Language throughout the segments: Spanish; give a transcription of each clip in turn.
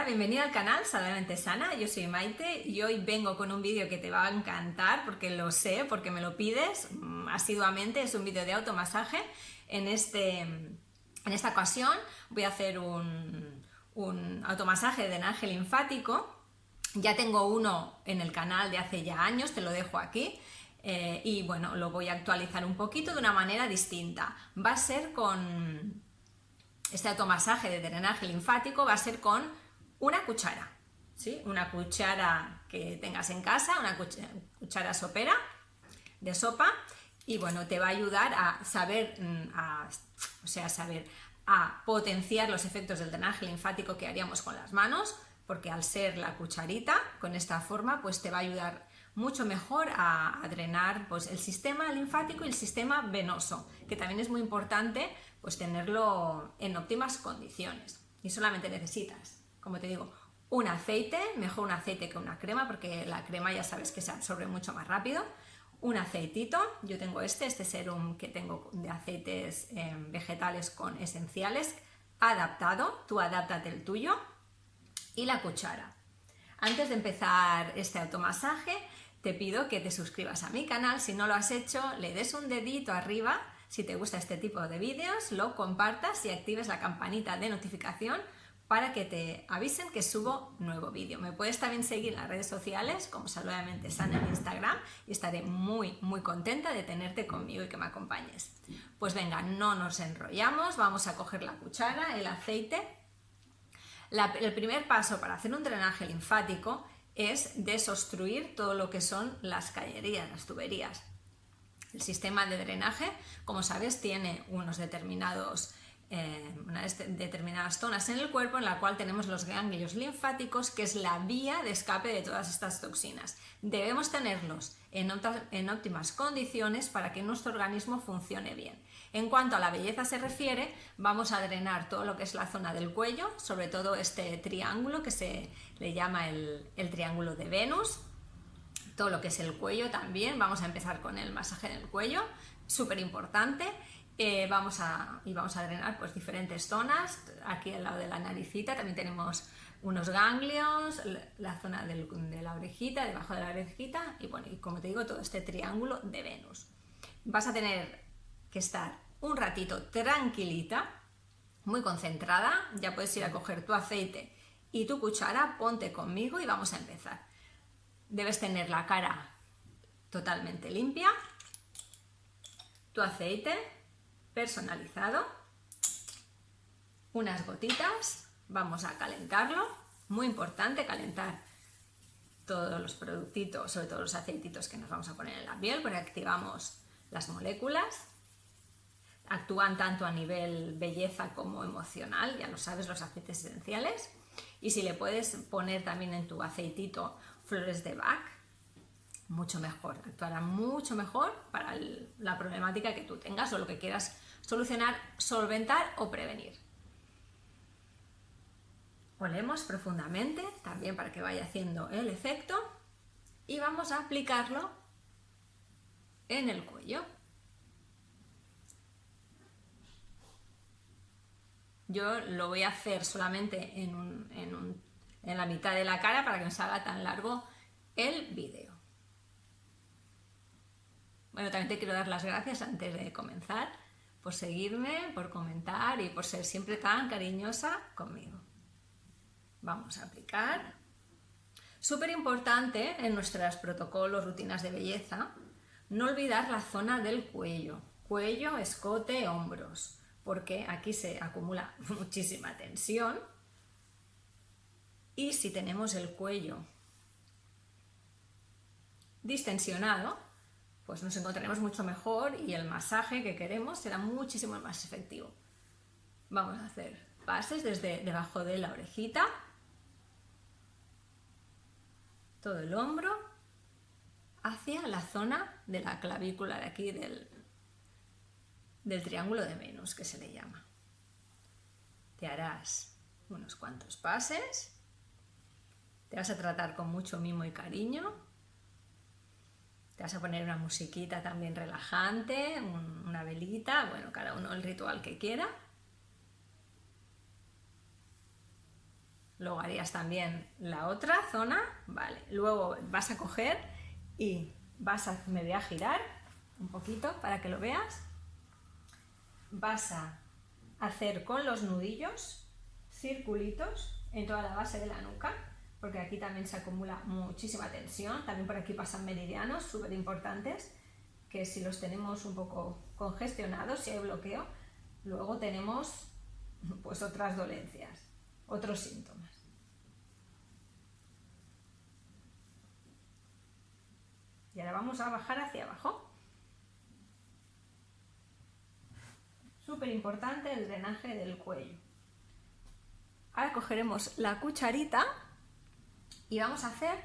Hola, bienvenida al canal Saludablemente Sana, yo soy Maite y hoy vengo con un vídeo que te va a encantar porque lo sé, porque me lo pides asiduamente. Es un vídeo de automasaje. En esta ocasión voy a hacer un automasaje de drenaje linfático. Ya tengo uno en el canal de hace ya años, te lo dejo aquí. Y bueno, lo voy a actualizar un poquito de una manera distinta. Va a ser con este automasaje de drenaje linfático, va a ser con una cuchara, ¿sí? Una cuchara que tengas en casa, una cuchara sopera de sopa, y bueno, te va a ayudar a saber, a potenciar los efectos del drenaje linfático que haríamos con las manos, porque al ser la cucharita con esta forma, pues te va a ayudar mucho mejor a drenar pues, el sistema linfático y el sistema venoso, que también es muy importante pues, tenerlo en óptimas condiciones. Y solamente necesitas, como te digo, un aceite, mejor un aceite que una crema, porque la crema ya sabes que se absorbe mucho más rápido. Un aceitito, yo tengo este serum que tengo de aceites vegetales con esenciales, adaptado, tú adáptate el tuyo, y la cuchara. Antes de empezar este automasaje, te pido que te suscribas a mi canal. Si no lo has hecho, le des un dedito arriba. Si te gusta este tipo de vídeos, lo compartas y actives la campanita de notificación para que te avisen que subo nuevo vídeo. Me puedes también seguir en las redes sociales como Saludablemente Sana en Instagram y estaré muy contenta de tenerte conmigo y que me acompañes. Pues venga, no nos enrollamos, vamos a coger la cuchara, el aceite. El primer paso para hacer un drenaje linfático es desobstruir todo lo que son las cañerías, las tuberías. El sistema de drenaje, como sabes, tiene unas determinadas zonas en el cuerpo en la cual tenemos los ganglios linfáticos, que es la vía de escape de todas estas toxinas. Debemos tenerlos en óptimas condiciones para que nuestro organismo funcione bien. En cuanto a la belleza se refiere, vamos a drenar todo lo que es la zona del cuello, sobre todo este triángulo que se le llama el triángulo de Venus. Todo lo que es el cuello también, vamos a empezar con el masaje en el cuello, súper importante. Vamos a drenar pues diferentes zonas. Aquí al lado de la naricita también tenemos unos ganglios, la zona de la orejita, debajo de la orejita, y bueno, y como te digo, todo este triángulo de Venus. Vas a tener que estar un ratito tranquilita, muy concentrada. Ya puedes ir a coger tu aceite y tu cuchara, ponte conmigo y vamos a empezar. Debes tener la cara totalmente limpia, tu aceite personalizado, unas gotitas, vamos a calentarlo, muy importante calentar todos los productitos, sobre todo los aceititos que nos vamos a poner en la piel, porque activamos las moléculas, actúan tanto a nivel belleza como emocional, ya lo sabes, los aceites esenciales. Y si le puedes poner también en tu aceitito flores de Bach, mucho mejor, actuará mucho mejor para la problemática que tú tengas o lo que quieras solucionar, solventar o prevenir. Olemos profundamente también para que vaya haciendo el efecto y vamos a aplicarlo en el cuello. Yo lo voy a hacer solamente en la mitad de la cara para que no se haga tan largo el vídeo. Bueno, también te quiero dar las gracias antes de comenzar por seguirme, por comentar y por ser siempre tan cariñosa conmigo. Vamos a aplicar. Súper importante en nuestros protocolos, rutinas de belleza, no olvidar la zona del cuello. Cuello, escote, hombros, porque aquí se acumula muchísima tensión. Y si tenemos el cuello distensionado, pues nos encontraremos mucho mejor y el masaje que queremos será muchísimo más efectivo. Vamos a hacer pases desde debajo de la orejita, todo el hombro, hacia la zona de la clavícula de aquí del triángulo de Venus, que se le llama. Te harás unos cuantos pases, te vas a tratar con mucho mimo y cariño. Te vas a poner una musiquita también relajante, una velita, bueno, cada uno el ritual que quiera. Luego harías también la otra zona, vale. Luego vas a coger y me voy a girar un poquito para que lo veas. Vas a hacer con los nudillos circulitos en toda la base de la nuca, porque aquí también se acumula muchísima tensión. También por aquí pasan meridianos súper importantes, que si los tenemos un poco congestionados, si hay bloqueo, luego tenemos pues otras dolencias, otros síntomas. Y ahora vamos a bajar hacia abajo. Súper importante el drenaje del cuello. Ahora cogeremos la cucharita y vamos a hacer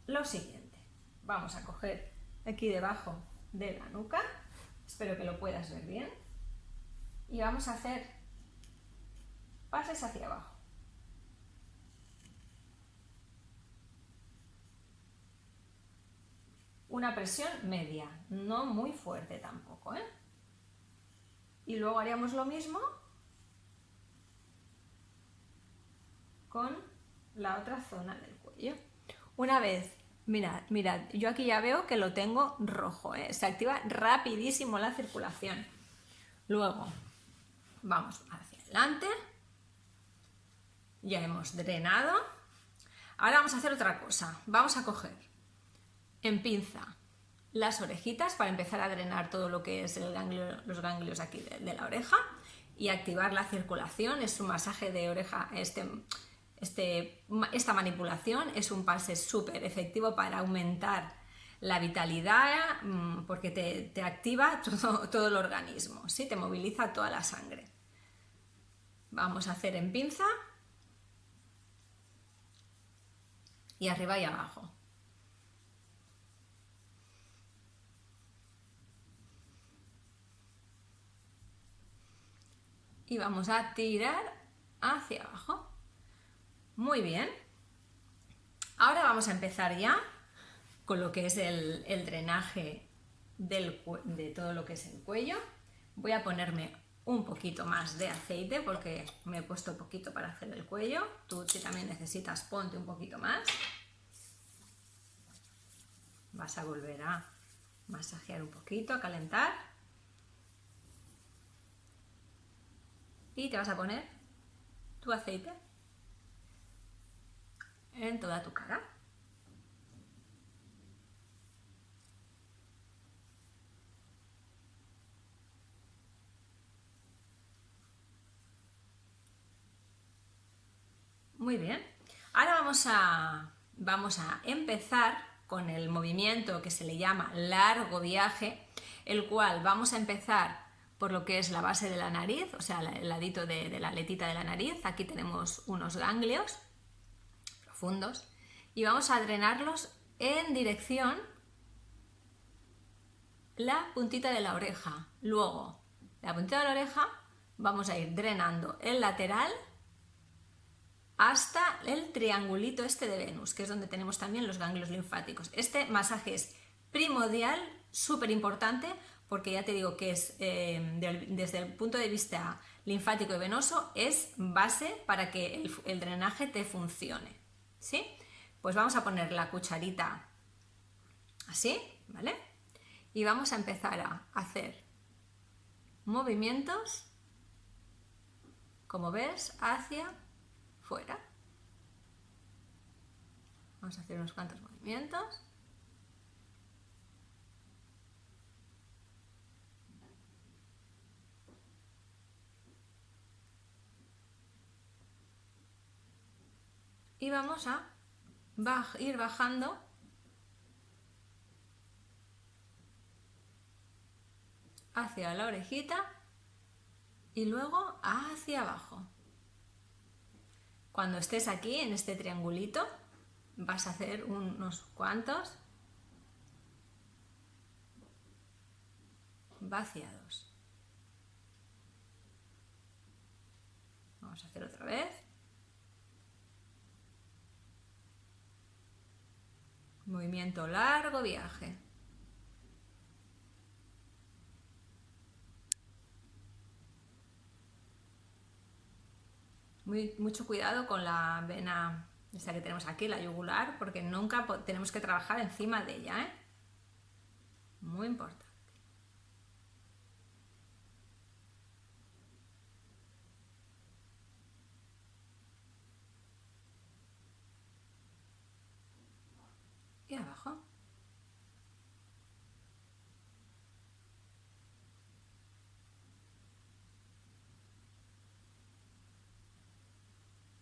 lo siguiente. Vamos a coger aquí debajo de la nuca, espero que lo puedas ver bien, y vamos a hacer pases hacia abajo. Una presión media, no muy fuerte tampoco, ¿eh? Y luego haríamos lo mismo con la otra zona del cuello. Una vez, mirad, yo aquí ya veo que lo tengo rojo, ¿eh? Se activa rapidísimo la circulación. Luego vamos hacia adelante, ya hemos drenado. Ahora vamos a hacer otra cosa, vamos a coger en pinza las orejitas para empezar a drenar todo lo que es los ganglios aquí de la oreja y activar la circulación. Es un masaje de oreja, esta manipulación es un pase súper efectivo para aumentar la vitalidad, porque te activa todo el organismo, ¿sí? Te moviliza toda la sangre. Vamos a hacer en pinza y arriba y abajo. Y vamos a tirar hacia abajo. Muy bien. Ahora vamos a empezar ya con lo que es el drenaje de todo lo que es el cuello. Voy a ponerme un poquito más de aceite porque me he puesto poquito para hacer el cuello. Tú, si también necesitas, ponte un poquito más. Vas a volver a masajear un poquito, a calentar. Y te vas a poner tu aceite en toda tu cara. Muy bien. Ahora vamos a empezar con el movimiento que se le llama largo viaje, el cual vamos a empezar por lo que es la base de la nariz, o sea, el ladito de la aletita de la nariz. Aquí tenemos unos ganglios profundos y vamos a drenarlos en dirección la puntita de la oreja. Luego, la puntita de la oreja vamos a ir drenando el lateral hasta el triangulito este de Venus, que es donde tenemos también los ganglios linfáticos. Este masaje es primordial, súper importante, porque ya te digo que es desde el punto de vista linfático y venoso, es base para que el drenaje te funcione, ¿sí? Pues vamos a poner la cucharita así, ¿vale? Y vamos a empezar a hacer movimientos, como ves, hacia fuera. Vamos a hacer unos cuantos movimientos. Y vamos a ir bajando hacia la orejita y luego hacia abajo. Cuando estés aquí en este triangulito vas a hacer unos cuantos vaciados. Vamos a hacer otra vez. Movimiento largo viaje. Mucho cuidado con la vena esta que tenemos aquí, la yugular, porque nunca tenemos que trabajar encima de ella, ¿eh? Muy importante. Y abajo.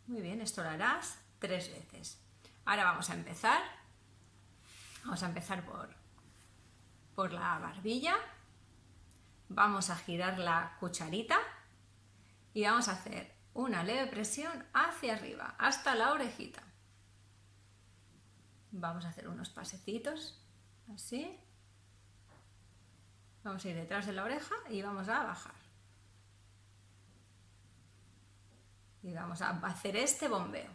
Muy bien, esto lo harás 3 veces. Ahora vamos a empezar. Vamos a empezar por la barbilla. Vamos a girar la cucharita y vamos a hacer una leve presión hacia arriba, hasta la orejita. Vamos a hacer unos pasecitos, así. Vamos a ir detrás de la oreja y vamos a bajar. Y vamos a hacer este bombeo.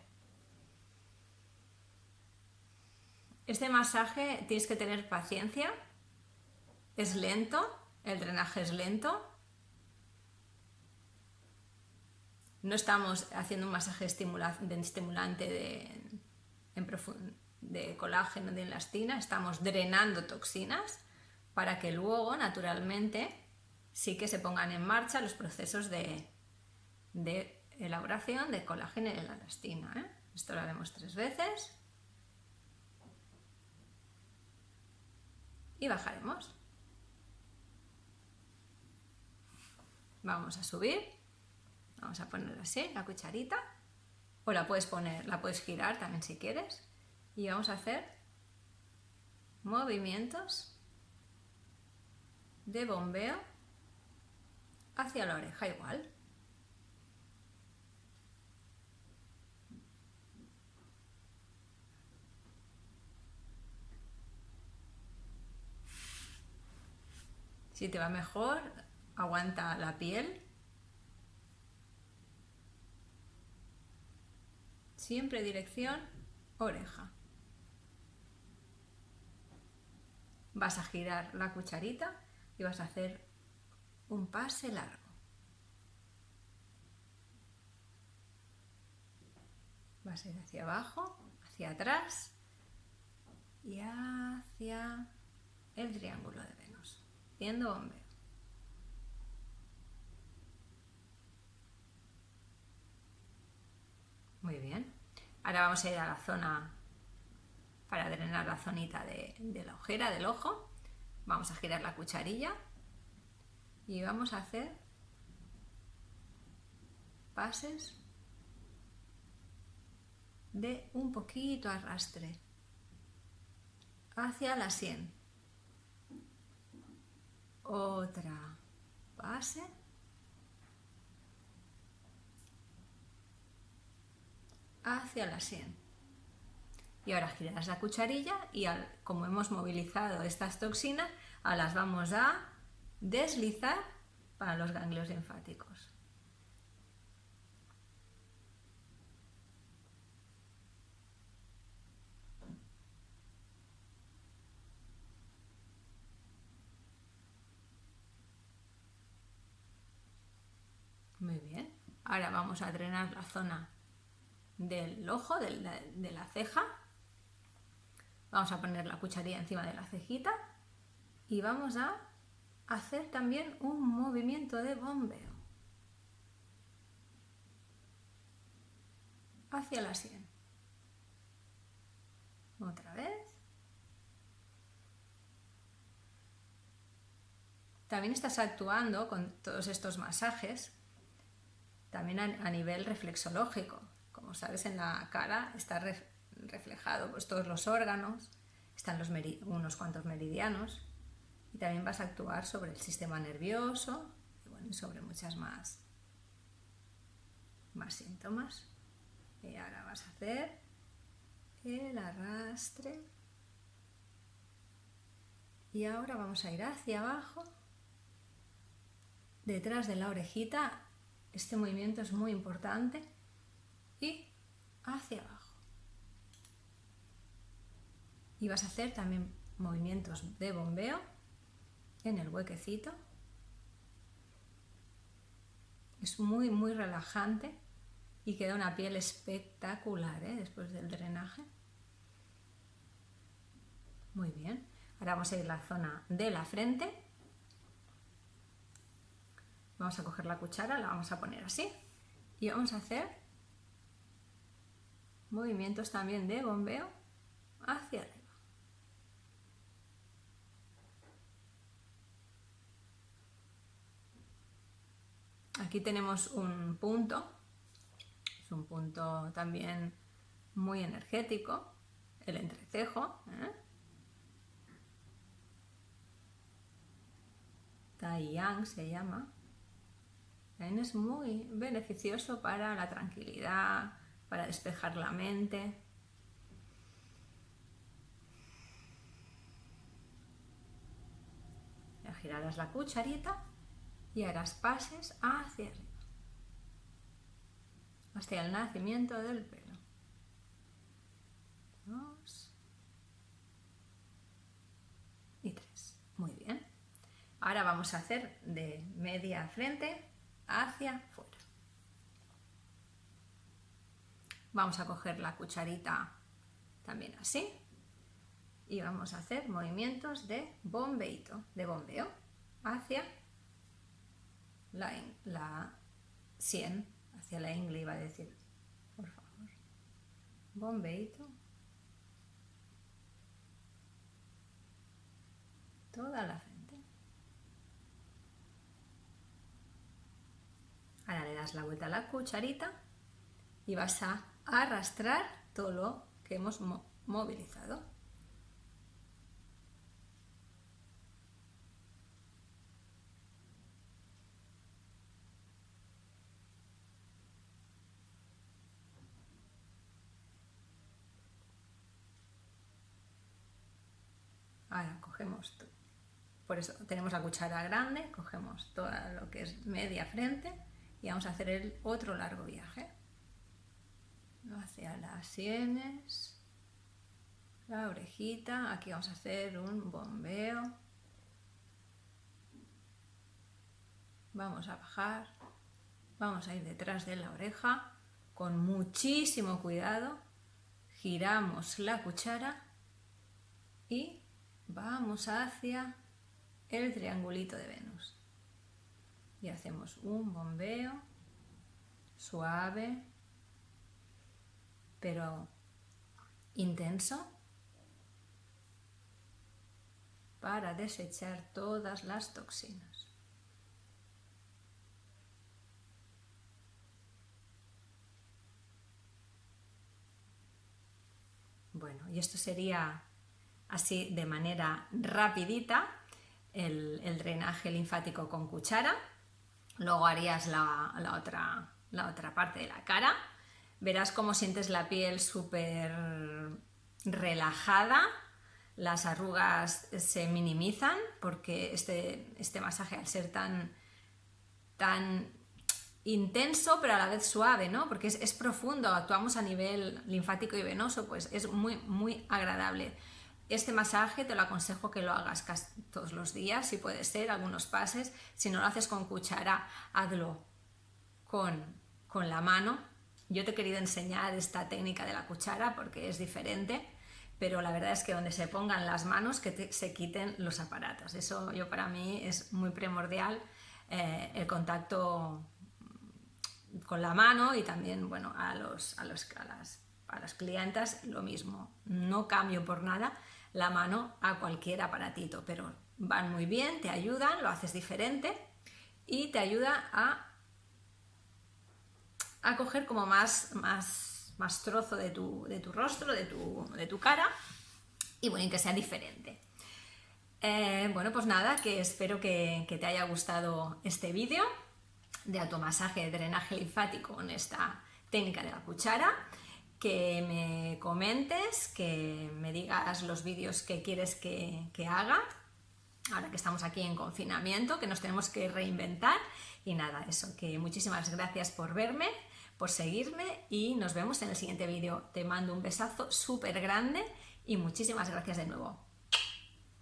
Este masaje tienes que tener paciencia, es lento, el drenaje es lento. No estamos haciendo un masaje estimulante de colágeno, de elastina, estamos drenando toxinas para que luego, naturalmente, sí que se pongan en marcha los procesos de elaboración de colágeno y de elastina, ¿eh? Esto lo haremos 3 veces. Y bajaremos. Vamos a subir. Vamos a poner así la cucharita. O la puedes girar también si quieres. Y vamos a hacer movimientos de bombeo hacia la oreja igual. Si te va mejor, aguanta la piel. Siempre dirección oreja. Vas a girar la cucharita y vas a hacer un pase largo. Vas a ir hacia abajo, hacia atrás y hacia el triángulo de Venus, haciendo bombeo. Muy bien. Ahora vamos a ir a la zona para drenar la zonita de la ojera, del ojo. Vamos a girar la cucharilla y vamos a hacer pases de un poquito arrastre hacia la sien. Otra pase. Hacia la sien. Y ahora girarás la cucharilla y como hemos movilizado estas toxinas, las vamos a deslizar para los ganglios linfáticos. Muy bien. Ahora vamos a drenar la zona del ojo, de la ceja. Vamos a poner la cucharilla encima de la cejita y vamos a hacer también un movimiento de bombeo hacia la sien. Otra vez. También estás actuando con todos estos masajes también a nivel reflexológico. Como sabes, en la cara está reflejado pues, todos los órganos, están unos cuantos meridianos, y también vas a actuar sobre el sistema nervioso y bueno, sobre muchas más síntomas. Y ahora vas a hacer el arrastre y ahora vamos a ir hacia abajo, detrás de la orejita. Este movimiento es muy importante y hacia abajo. Y vas a hacer también movimientos de bombeo en el huequecito. Es muy relajante y queda una piel espectacular, ¿eh? Después del drenaje. Muy bien. Ahora vamos a ir a la zona de la frente. Vamos a coger la cuchara, la vamos a poner así y vamos a hacer movimientos también de bombeo hacia arriba. Aquí tenemos un punto, es un punto también muy energético, el entrecejo, ¿eh? Tai Yang se llama. También es muy beneficioso para la tranquilidad, para despejar la mente. Ya girarás la cucharita y harás pases hacia arriba, hasta el nacimiento del pelo. 2 y 3. Muy bien. Ahora vamos a hacer de media frente hacia fuera. Vamos a coger la cucharita también así y vamos a hacer movimientos de bombeito, de bombeo hacia la sien, hacia la ingle iba a decir, por favor. Bombeito. Toda la frente. Ahora le das la vuelta a la cucharita y vas a arrastrar todo lo que hemos movilizado. Ahora cogemos, por eso tenemos la cuchara grande, cogemos todo lo que es media frente y vamos a hacer el otro largo viaje hacia las sienes, la orejita. Aquí vamos a hacer un bombeo, vamos a bajar, vamos a ir detrás de la oreja con muchísimo cuidado, giramos la cuchara y vamos hacia el triangulito de Venus y hacemos un bombeo suave pero intenso para desechar todas las toxinas. Bueno, y esto sería así de manera rapidita el drenaje linfático con cuchara. Luego harías la otra parte de la cara. Verás cómo sientes la piel súper relajada, las arrugas se minimizan porque este masaje, al ser tan intenso pero a la vez suave, ¿no? Porque es profundo, actuamos a nivel linfático y venoso, pues es muy, muy agradable. Este masaje te lo aconsejo que lo hagas casi todos los días, si puede ser, algunos pases. Si no lo haces con cuchara, hazlo con la mano. Yo te he querido enseñar esta técnica de la cuchara porque es diferente, pero la verdad es que donde se pongan las manos, que se quiten los aparatos. Eso para mí es muy primordial, el contacto con la mano, y también, bueno, a las clientas lo mismo. No cambio por nada la mano a cualquier aparatito, pero van muy bien, te ayudan, lo haces diferente y te ayuda a coger como más trozo de tu rostro, de tu cara, y bueno, y que sea diferente. Bueno, pues nada, que espero que te haya gustado este vídeo de automasaje de drenaje linfático con esta técnica de la cuchara, que me comentes, que me digas los vídeos que quieres que haga, ahora que estamos aquí en confinamiento, que nos tenemos que reinventar. Y nada, eso, que muchísimas gracias por verme, por seguirme, y nos vemos en el siguiente vídeo. Te mando un besazo súper grande y muchísimas gracias de nuevo.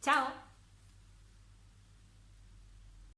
¡Chao!